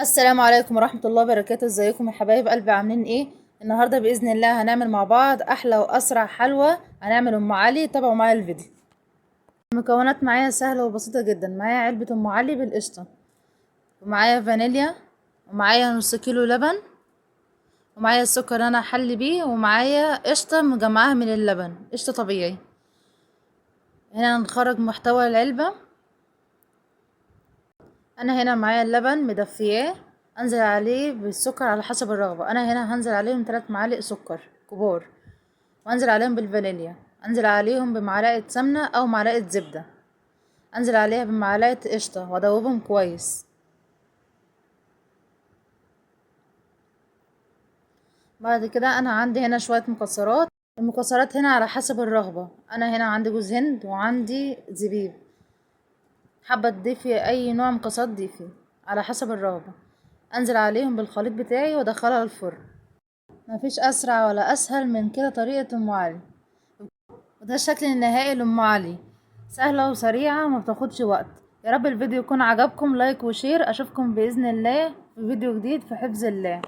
السلام عليكم ورحمة الله وبركاته. ازيكم يا حبايب قلبي؟ عاملين ايه؟ النهاردة بإذن الله هنعمل مع بعض احلى واسرع حلوى. هنعمل ام علي. تابعوا معايا الفيديو. المكونات معايا سهلة وبسيطة جدا. معايا علبة ام علي بالقشطة، ومعايا فانيليا، ومعايا نص كيلو لبن، ومعايا السكر اللي انا هحلي بيه، ومعايا قشطة مجمعاها من اللبن، قشطة طبيعي. هنا نخرج محتوى العلبة. انا هنا معايا اللبن مدفياه، انزل عليه بالسكر على حسب الرغبه. انا هنا هنزل عليهم 3 معالق سكر كبار، وانزل عليهم بالفانيليا، انزل عليهم بمعلقه سمنه او معلقه زبده، انزل عليها بمعلقه قشطه وادوبهم كويس. بعد كده انا عندي هنا شويه مكسرات. المكسرات هنا على حسب الرغبه. انا هنا عندي جوز هند وعندي زبيب. حابه تضيفي اي نوع مكسرات ضيفي على حسب الرغبه. انزل عليهم بالخليط بتاعي وادخلها الفرن. مفيش اسرع ولا اسهل من كده طريقة ام علي. وده الشكل النهائي لام علي، سهلة وسريعة وما بتاخدش وقت. يا رب الفيديو يكون عجبكم. لايك وشير. اشوفكم باذن الله في فيديو جديد في حفظ الله.